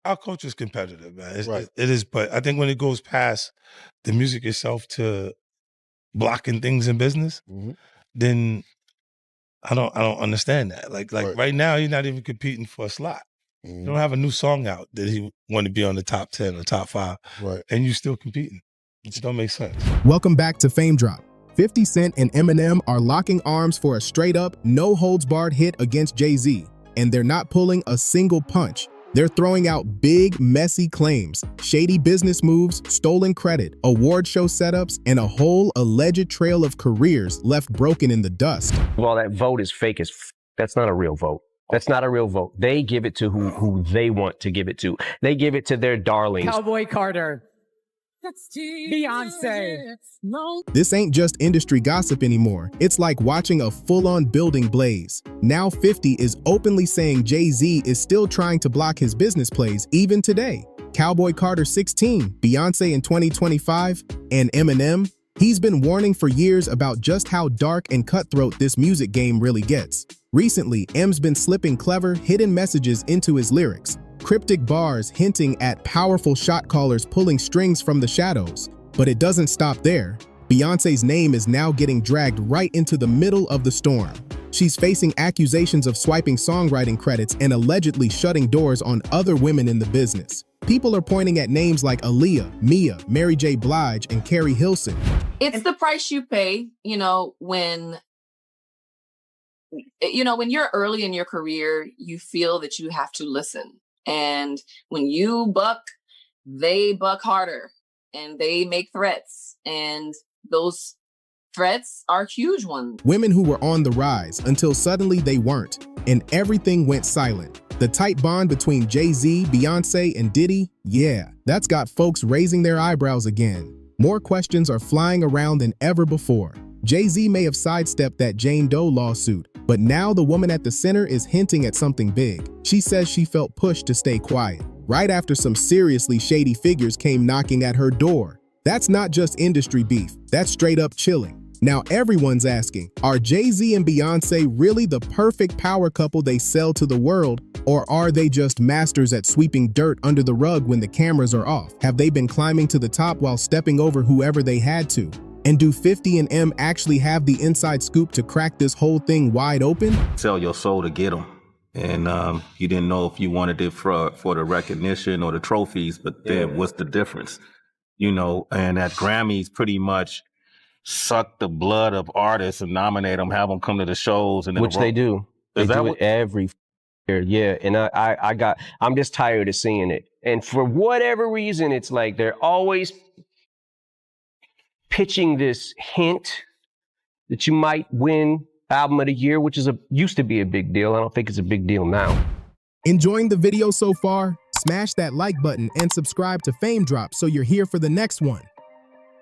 our culture is competitive, man. Right. It is, but I think when it goes past the music itself to blocking things in business, then I don't understand that. Like right now, he's not even competing for a slot. You don't have a new song out that he want to be on the top 10 or top 5, and you still competing. It just don't make sense. Welcome back to Fame Drop. 50 Cent and Eminem are locking arms for a straight-up, no-holds-barred hit against Jay-Z, and they're not pulling a single punch. They're throwing out big, messy claims, shady business moves, stolen credit, award show setups, and a whole alleged trail of careers left broken in the dust. Well, that vote is fake as that's not a real vote. That's not a real vote. They give it to who they want to give it to. They give it to their darlings. Cowboy Carter. Beyonce. This ain't just industry gossip anymore. It's like watching a full-on building blaze. Now 50 is openly saying Jay-Z is still trying to block his business plays even today. Cowboy Carter 16, Beyonce in 2025, and Eminem, he's been warning for years about just how dark and cutthroat this music game really gets. Recently, M's been slipping clever, hidden messages into his lyrics. Cryptic bars hinting at powerful shot callers pulling strings from the shadows. But it doesn't stop there. Beyonce's name is now getting dragged right into the middle of the storm. She's facing accusations of swiping songwriting credits and allegedly shutting doors on other women in the business. People are pointing at names like Aaliyah, Mia, Mary J. Blige, and Carrie Hilson. It's the price you pay, when you're early in your career, you feel that you have to listen. And when you buck, they buck harder and they make threats. And those threats are huge ones. Women who were on the rise until suddenly they weren't, and everything went silent. The tight bond between Jay-Z, Beyonce, and Diddy, yeah, that's got folks raising their eyebrows again. More questions are flying around than ever before. Jay-Z may have sidestepped that Jane Doe lawsuit, but now the woman at the center is hinting at something big. She says she felt pushed to stay quiet, right after some seriously shady figures came knocking at her door. That's not just industry beef, that's straight up chilling. Now everyone's asking, are Jay-Z and Beyoncé really the perfect power couple they sell to the world, or are they just masters at sweeping dirt under the rug when the cameras are off? Have they been climbing to the top while stepping over whoever they had to? And do 50 and M actually have the inside scoop to crack this whole thing wide open? Sell your soul to get them. And you didn't know if you wanted it for the recognition or the trophies, but then what's the difference? And that Grammys pretty much suck the blood of artists and nominate them, have them come to the shows. And Which they do. They do it every year, yeah. And I'm just tired of seeing it. And for whatever reason, it's like they're always pitching this hint that you might win album of the year, which used to be a big deal. I don't think it's a big deal now. Enjoying the video so far? Smash that like button and subscribe to Fame Drop so you're here for the next one.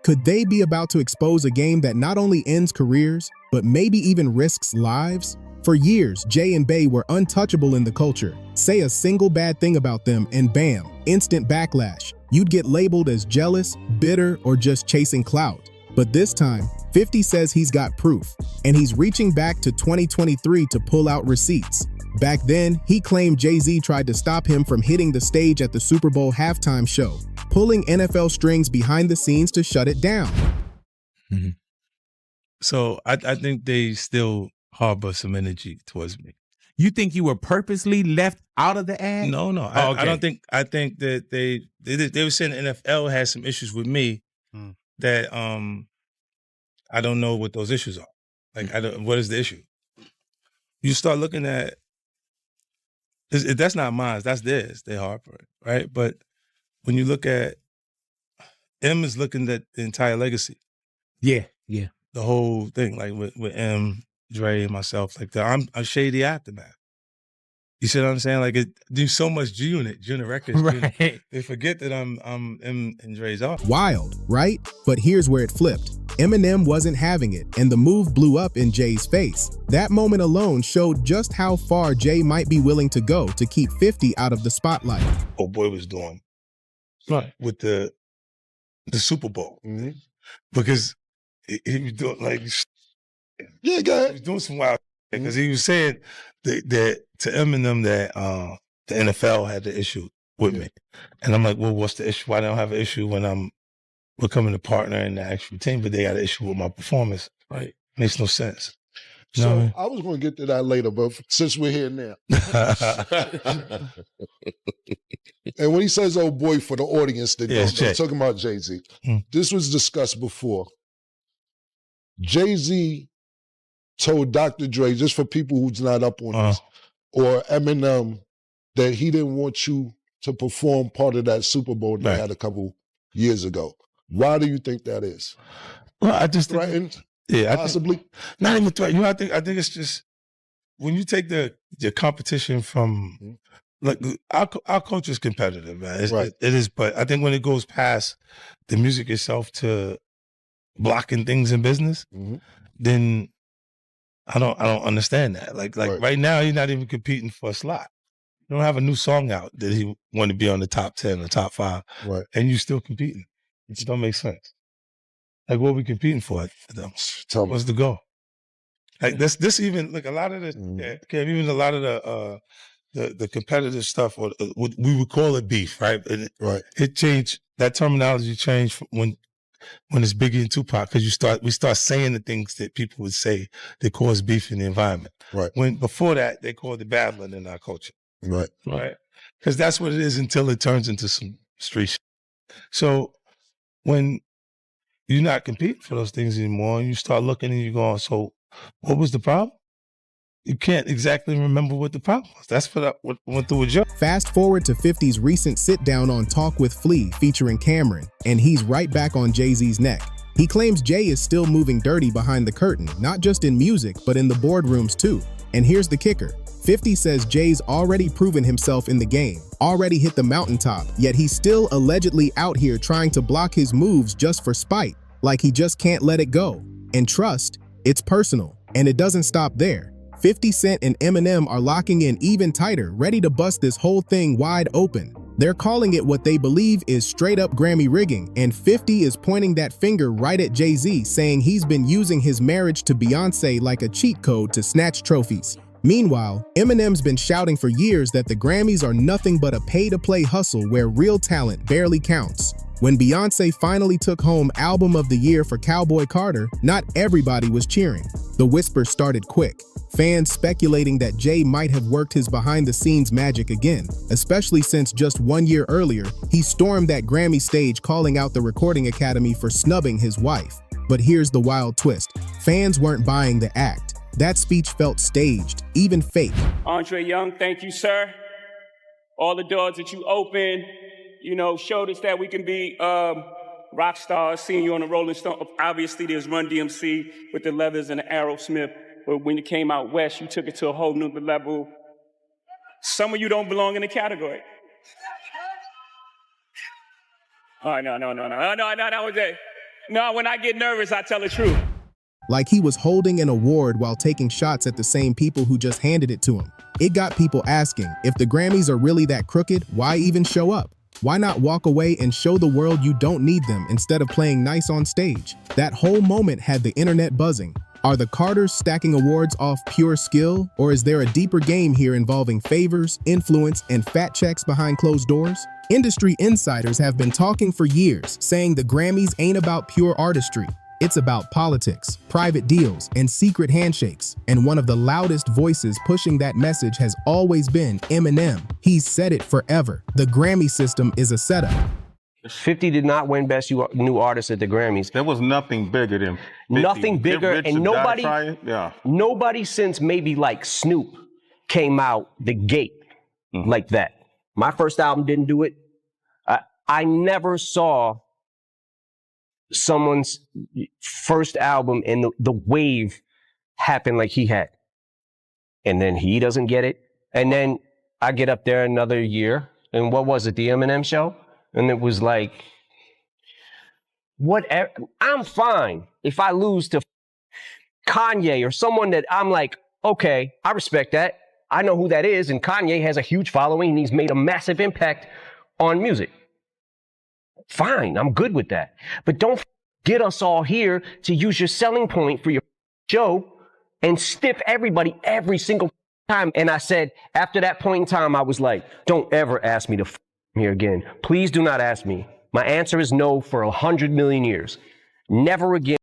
Could they be about to expose a game that not only ends careers, but maybe even risks lives? For years, Jay and Bey were untouchable in the culture. Say a single bad thing about them and bam, instant backlash. You'd get labeled as jealous, bitter, or just chasing clout. But this time, 50 says he's got proof, and he's reaching back to 2023 to pull out receipts. Back then, he claimed Jay-Z tried to stop him from hitting the stage at the Super Bowl halftime show, pulling NFL strings behind the scenes to shut it down. Mm-hmm. So I think they still harbor some energy towards me. You think you were purposely left out of the ad? No. Okay. I don't think. I think that they were saying the NFL had some issues with me that I don't know what those issues are. Like what is the issue? You start looking at that's not mine. That's theirs. They harbor it, right? But when you look at M is looking at the entire legacy. Yeah. The whole thing, like with M, Dre, and myself, like I'm a shady aftermath. You see what I'm saying? Like there's so much G-Unit Records. Right. They forget that I'm M and Dre's off. Wild, right? But here's where it flipped. Eminem wasn't having it, and the move blew up in Jay's face. That moment alone showed just how far Jay might be willing to go to keep 50 out of the spotlight. Oh boy was doing with the Super Bowl. Mm-hmm. Because he was doing like, yeah, go ahead. He was doing some wild because he was saying that to Eminem that the NFL had the issue with me. And I'm like, well, what's the issue? Why don't I have an issue when I'm becoming a partner in the actual team, but they got an issue with my performance? Right. Makes no sense. You know So what I mean? I was going to get to that later, but since we're here now. And when he says "oh boy" for the audience that Yeah, it's don't know, Jay. talking about Jay-Z, Mm. this was discussed before. Jay-Z told Dr. Dre, just for people who's not up on this, or Eminem, that he didn't want you to perform part of that Super Bowl they had a couple years ago. Why do you think that is? Well, I just think, Threatened? yeah, Possibly? not even threatened. You know, I think it's just when you take the competition from like our culture is competitive, man. It is, but I think when it goes past the music itself to blocking things in business, then I don't understand that. Like right now, he's not even competing for a slot. You don't have a new song out that he want to be on the top 10 or top 5, and you still competing. It just don't make sense. Like, what are we competing for? What's the goal? Like this even like a lot of the even a lot of the competitive stuff, or what we would call it beef, right? And it changed. That terminology changed from when it's Biggie and Tupac, because we start saying the things that people would say that cause beef in the environment. Right. When before that they called it battling in our culture. Right. Right. Because that's what it is until it turns into some street shit. So when you're not competing for those things anymore, and you start looking and you're going, so what was the problem? You can't exactly remember what the problem was. That's what went through with Joe. Fast forward to 50's recent sit-down on Talk with Flea featuring Cameron, and he's right back on Jay-Z's neck. He claims Jay is still moving dirty behind the curtain, not just in music, but in the boardrooms too. And here's the kicker. 50 says Jay's already proven himself in the game, already hit the mountaintop, yet he's still allegedly out here trying to block his moves just for spite, like he just can't let it go. And trust, it's personal, and it doesn't stop there. 50 Cent and Eminem are locking in even tighter, ready to bust this whole thing wide open. They're calling it what they believe is straight-up Grammy rigging, and 50 is pointing that finger right at Jay-Z, saying he's been using his marriage to Beyoncé like a cheat code to snatch trophies. Meanwhile, Eminem's been shouting for years that the Grammys are nothing but a pay-to-play hustle where real talent barely counts. When Beyoncé finally took home Album of the Year for Cowboy Carter, not everybody was cheering. The whispers started quick, fans speculating that Jay might have worked his behind-the-scenes magic again, especially since just 1 year earlier, he stormed that Grammy stage calling out the Recording Academy for snubbing his wife. But here's the wild twist. Fans weren't buying the act. That speech felt staged, even fake. Andre Young, thank you, sir. All the doors that you opened, showed us that we can be rock stars. Seeing you on the Rolling Stone. Obviously, there's Run DMC with the Leathers and the Aerosmith. But when you came out west, you took it to a whole new level. Some of you don't belong in the category. Oh, no, that was it. No, when I get nervous, I tell the truth. Like he was holding an award while taking shots at the same people who just handed it to him. It got people asking, if the Grammys are really that crooked, why even show up? Why not walk away and show the world you don't need them instead of playing nice on stage? That whole moment had the internet buzzing. Are the Carters stacking awards off pure skill, or is there a deeper game here involving favors, influence, and fat checks behind closed doors? Industry insiders have been talking for years, saying the Grammys ain't about pure artistry. It's about politics, private deals, and secret handshakes. And one of the loudest voices pushing that message has always been Eminem. He's said it forever. The Grammy system is a setup. 50 did not win Best New Artist at the Grammys. There was nothing bigger than 50. Nothing bigger, and nobody since maybe like Snoop came out the gate like that. My first album didn't do it. I never saw someone's first album and the wave happen like he had. And then he doesn't get it. And then I get up there another year, and what was it, the Eminem show? And it was like, whatever. I'm fine if I lose to Kanye or someone that I'm like, okay, I respect that. I know who that is, and Kanye has a huge following, and he's made a massive impact on music. Fine, I'm good with that. But don't get us all here to use your selling point for your show and stiff everybody every single time. And I said, after that point in time, I was like, don't ever ask me to Here again, please do not ask me. My answer is no for 100 million years. Never again.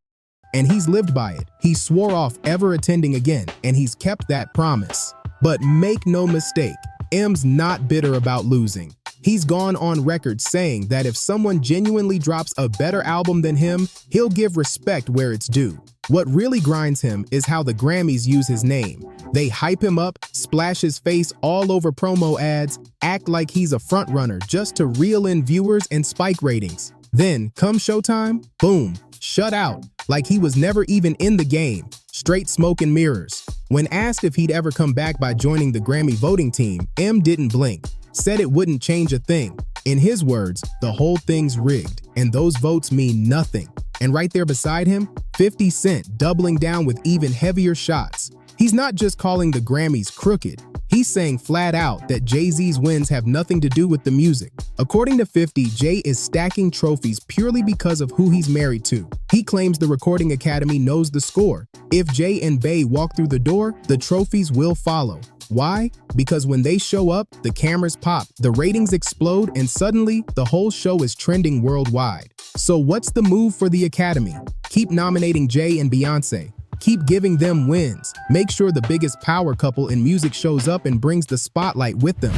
And he's lived by it. He swore off ever attending again, and he's kept that promise. But make no mistake, M's not bitter about losing. He's gone on record saying that if someone genuinely drops a better album than him, he'll give respect where it's due. What really grinds him is how the Grammys use his name. They hype him up, splash his face all over promo ads, act like he's a frontrunner just to reel in viewers and spike ratings. Then, come showtime, boom, shut out, like he was never even in the game. Straight smoke and mirrors. When asked if he'd ever come back by joining the Grammy voting team, M didn't blink. Said it wouldn't change a thing. In his words, the whole thing's rigged, and those votes mean nothing. And right there beside him, 50 Cent doubling down with even heavier shots. He's not just calling the Grammys crooked. He's saying flat out that Jay-Z's wins have nothing to do with the music. According to 50, Jay is stacking trophies purely because of who he's married to. He claims the Recording Academy knows the score. If Jay and Bey walk through the door, the trophies will follow. Why? Because when they show up, the cameras pop, the ratings explode, and suddenly, the whole show is trending worldwide. So what's the move for the Academy? Keep nominating Jay and Beyoncé. Keep giving them wins. Make sure the biggest power couple in music shows up and brings the spotlight with them.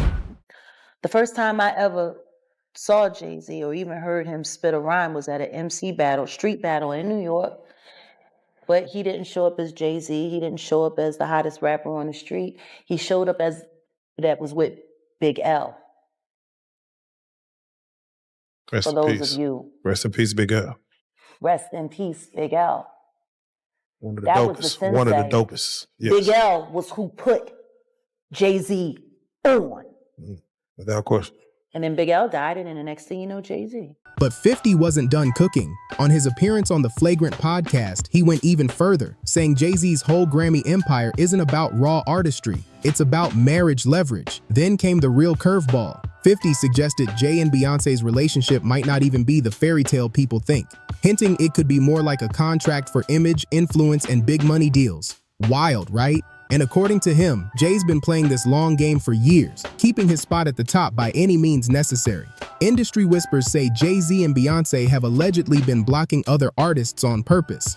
The first time I ever saw Jay-Z or even heard him spit a rhyme was at an MC battle, street battle in New York. But he didn't show up as Jay-Z. He didn't show up as the hottest rapper on the street. He showed up as that was with Big L. Rest For in those peace. of you. Rest in peace, Big L. Rest in peace, Big L. One of the That was the dopest. sensei. One of the dopest. Yes. Big L was who put Jay-Z on. Without question. And then Big L died, and then the next thing you know, Jay-Z. But 50 wasn't done cooking. On his appearance on the Flagrant podcast, he went even further, saying Jay-Z's whole Grammy empire isn't about raw artistry, it's about marriage leverage. Then came the real curveball. 50 suggested Jay and Beyoncé's relationship might not even be the fairy tale people think, hinting it could be more like a contract for image, influence, and big money deals. Wild, right? And according to him, Jay's been playing this long game for years, keeping his spot at the top by any means necessary. Industry whispers say Jay-Z and Beyoncé have allegedly been blocking other artists on purpose.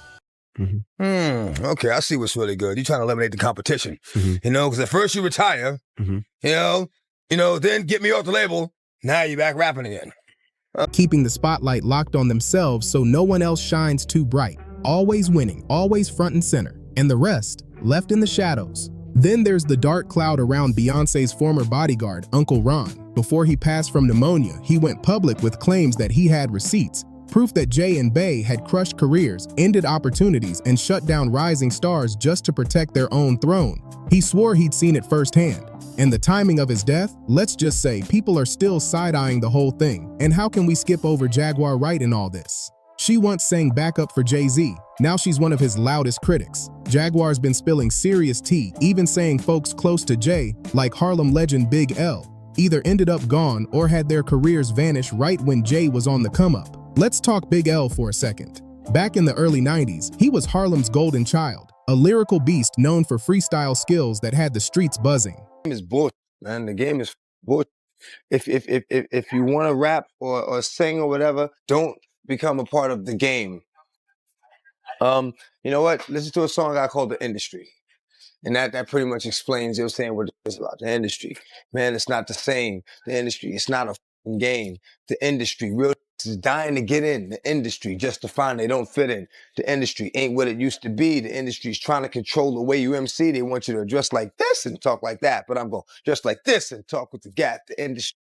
Okay, I see what's really good. You're trying to eliminate the competition, you know, because at first you retire, you know, then get me off the label. Now you're back rapping again. Keeping the spotlight locked on themselves so no one else shines too bright. Always winning, always front and center. And the rest, left in the shadows. Then there's the dark cloud around Beyoncé's former bodyguard, Uncle Ron. Before he passed from pneumonia, he went public with claims that he had receipts, proof that Jay and Bey had crushed careers, ended opportunities, and shut down rising stars just to protect their own throne. He swore he'd seen it firsthand. And the timing of his death, let's just say people are still side-eyeing the whole thing. And how can we skip over Jaguar Wright in all this? She once sang backup for Jay-Z. Now she's one of his loudest critics. Jaguar's been spilling serious tea, even saying folks close to Jay, like Harlem legend Big L, either ended up gone or had their careers vanish right when Jay was on the come-up. Let's talk Big L for a second. Back in the early 90s, he was Harlem's golden child, a lyrical beast known for freestyle skills that had the streets buzzing. The game is bullshit, man. The game is bullshit. If you want to rap or sing or whatever, don't become a part of the game. You know what? Listen to a song I called The Industry. And that pretty much explains, you know what I'm saying, what it's about. The industry. Man, it's not the same. The industry, it's not a f***ing game. The industry, real is dying to get in the industry just to find they don't fit in. The industry ain't what it used to be. The industry's trying to control the way you MC. They want you to dress like this and talk like that. But I'm going to dress like this and talk with the gap. The industry.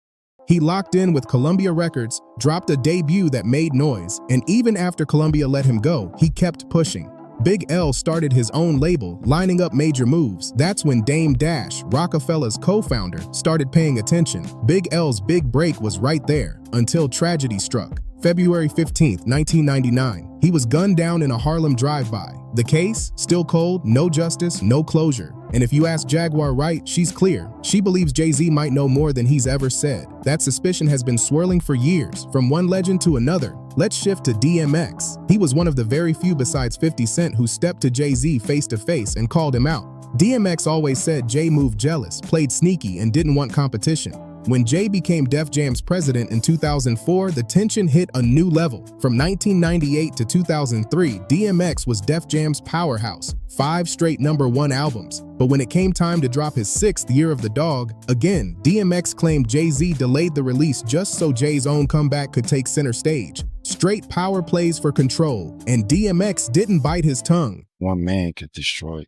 He locked in with Columbia Records, dropped a debut that made noise, and even after Columbia let him go, he kept pushing. Big L started his own label, lining up major moves. That's when Dame Dash, Rockefeller's co-founder, started paying attention. Big L's big break was right there, until tragedy struck. February 15, 1999, he was gunned down in a Harlem drive-by. The case? Still cold, no justice, no closure. And if you ask Jaguar Wright, she's clear. She believes Jay-Z might know more than he's ever said. That suspicion has been swirling for years, from one legend to another. Let's shift to DMX. He was one of the very few besides 50 Cent who stepped to Jay-Z face-to-face and called him out. DMX always said Jay moved jealous, played sneaky, and didn't want competition. When Jay became Def Jam's president in 2004, the tension hit a new level. From 1998 to 2003, DMX was Def Jam's powerhouse, 5 straight #1 albums. But when it came time to drop his 6th Year of the Dog, again, DMX claimed Jay-Z delayed the release just so Jay's own comeback could take center stage. Straight power plays for control, and DMX didn't bite his tongue. One man could destroy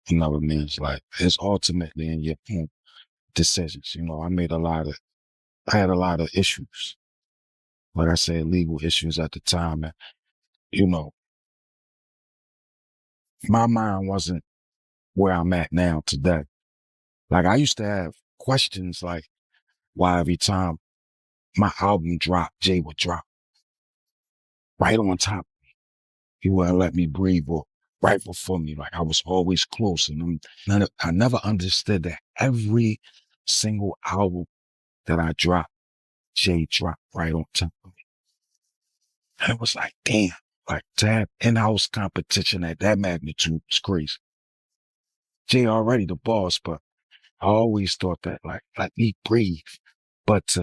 another man's life. It's ultimately in your own decisions. You know, I had a lot of issues. Like I said, legal issues at the time. And, you know, my mind wasn't where I'm at now today. Like I used to have questions like why every time my album dropped, Jay would drop right on top. He wouldn't let me breathe or right before me. Like I was always close. And I never understood that every single album that I dropped, Jay dropped right on top of me. And it was like, damn, like to have in-house competition at that magnitude is crazy. Jay already the boss, but I always thought that like, let me breathe. But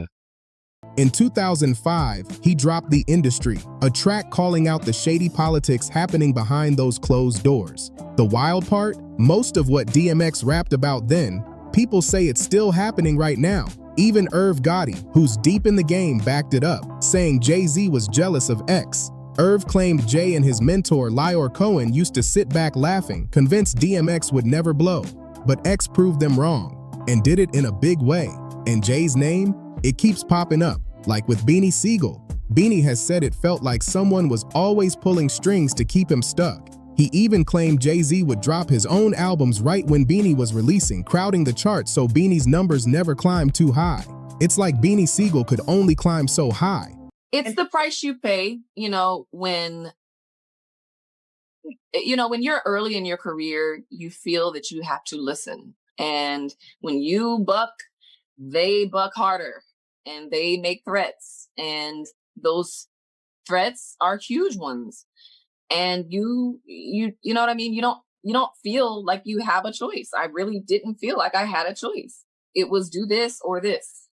in 2005, he dropped The Industry, a track calling out the shady politics happening behind those closed doors. The wild part, most of what DMX rapped about then, people say it's still happening right now. Even Irv Gotti, who's deep in the game, backed it up, saying Jay-Z was jealous of X. Irv claimed Jay and his mentor Lyor Cohen used to sit back laughing, convinced DMX would never blow. But X proved them wrong, and did it in a big way. And Jay's name, it keeps popping up, like with Beanie Siegel. Beanie has said it felt like someone was always pulling strings to keep him stuck. He even claimed Jay-Z would drop his own albums right when Beanie was releasing, crowding the charts so Beanie's numbers never climbed too high. It's like Beanie Siegel could only climb so high. It's the price you pay, when you're early in your career, you feel that you have to listen. And when you buck, they buck harder and they make threats. And those threats are huge ones. And you know what I mean? You don't feel like you have a choice. I really didn't feel like I had a choice. It was do this or this.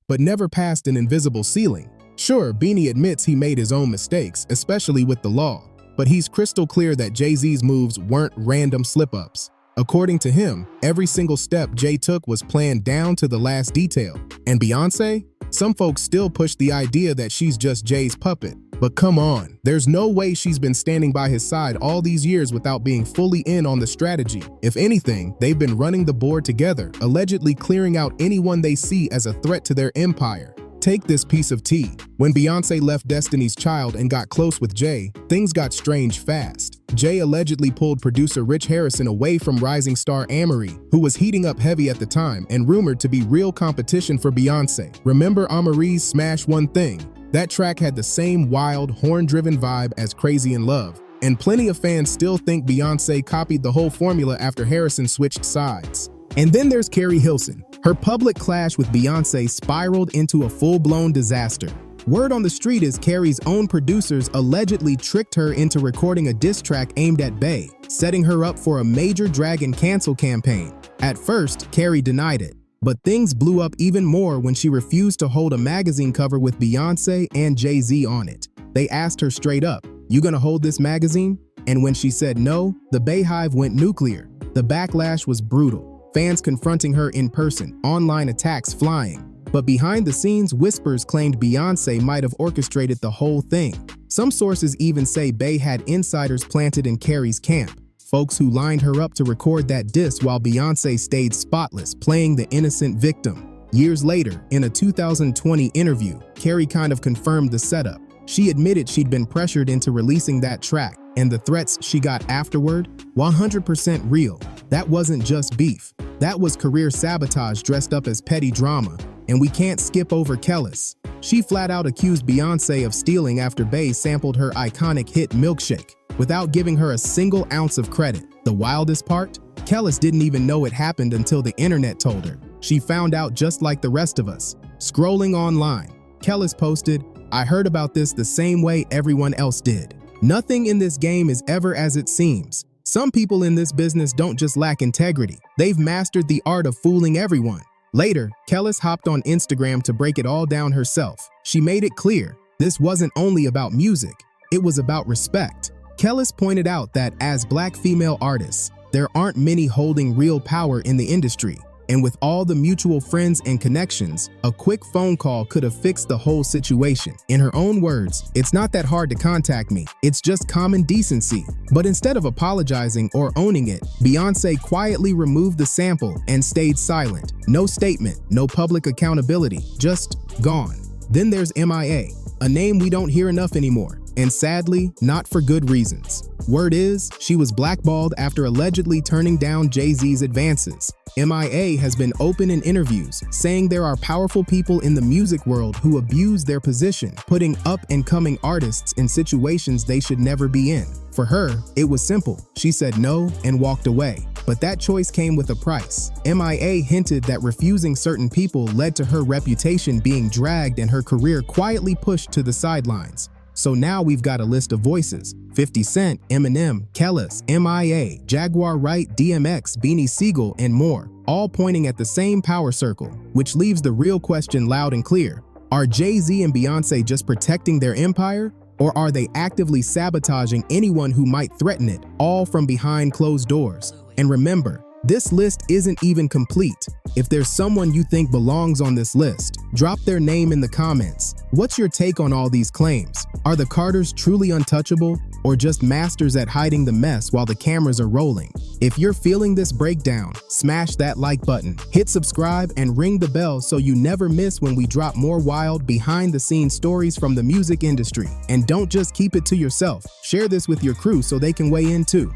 But never past an invisible ceiling. Sure, Beanie admits he made his own mistakes, especially with the law, but he's crystal clear that Jay-Z's moves weren't random slip-ups. According to him, every single step Jay took was planned down to the last detail. And Beyoncé? Some folks still push the idea that she's just Jay's puppet. But come on, there's no way she's been standing by his side all these years without being fully in on the strategy. If anything, they've been running the board together, allegedly clearing out anyone they see as a threat to their empire. Take this piece of tea. When Beyoncé left Destiny's Child and got close with Jay, things got strange fast. Jay allegedly pulled producer Rich Harrison away from rising star Amory, who was heating up heavy at the time and rumored to be real competition for Beyoncé. Remember Amory's Smash One Thing? That track had the same wild, horn-driven vibe as Crazy in Love, and plenty of fans still think Beyoncé copied the whole formula after Harrison switched sides. And then there's Carrie Hilson. Her public clash with Beyoncé spiraled into a full-blown disaster. Word on the street is Carrie's own producers allegedly tricked her into recording a diss track aimed at Bey, setting her up for a major drag and cancel campaign. At first, Carrie denied it, but things blew up even more when she refused to hold a magazine cover with Beyoncé and Jay-Z on it. They asked her straight up, "You gonna hold this magazine?" And when she said no, the Beyhive went nuclear. The backlash was brutal. Fans confronting her in person, online attacks flying. But behind the scenes, whispers claimed Beyoncé might have orchestrated the whole thing. Some sources even say Bey had insiders planted in Carrie's camp, folks who lined her up to record that diss while Beyoncé stayed spotless, playing the innocent victim. Years later, in a 2020 interview, Carrie kind of confirmed the setup. She admitted she'd been pressured into releasing that track, and the threats she got afterward, 100% real. That wasn't just beef. That was career sabotage dressed up as petty drama. And we can't skip over Kellis. She flat out accused Beyoncé of stealing after Bey sampled her iconic hit Milkshake, without giving her a single ounce of credit. The wildest part? Kellis didn't even know it happened until the internet told her. She found out just like the rest of us. Scrolling online, Kellis posted, "I heard about this the same way everyone else did." Nothing in this game is ever as it seems. Some people in this business don't just lack integrity. They've mastered the art of fooling everyone. Later, Kellis hopped on Instagram to break it all down herself. She made it clear this wasn't only about music, it was about respect. Kellis pointed out that as Black female artists, there aren't many holding real power in the industry, and with all the mutual friends and connections, a quick phone call could have fixed the whole situation. In her own words, "It's not that hard to contact me, it's just common decency." But instead of apologizing or owning it, Beyoncé quietly removed the sample and stayed silent. No statement, no public accountability, just gone. Then there's MIA, a name we don't hear enough anymore, and sadly, not for good reasons. Word is, she was blackballed after allegedly turning down Jay-Z's advances. MIA has been open in interviews, saying there are powerful people in the music world who abuse their position, putting up-and-coming artists in situations they should never be in. For her, it was simple. She said no and walked away. But that choice came with a price. MIA hinted that refusing certain people led to her reputation being dragged and her career quietly pushed to the sidelines. So now we've got a list of voices: 50 Cent, Eminem, Kellis, MIA, Jaguar Wright, DMX, Beanie Siegel, and more, all pointing at the same power circle, which leaves the real question loud and clear. Are Jay-Z and Beyoncé just protecting their empire? Or are they actively sabotaging anyone who might threaten it, all from behind closed doors? And remember, this list isn't even complete. If there's someone you think belongs on this list, drop their name in the comments. What's your take on all these claims? Are the Carters truly untouchable, or just masters at hiding the mess while the cameras are rolling? If you're feeling this breakdown, smash that like button, hit subscribe, and ring the bell so you never miss when we drop more wild, behind-the-scenes stories from the music industry. And don't just keep it to yourself. Share this with your crew so they can weigh in too.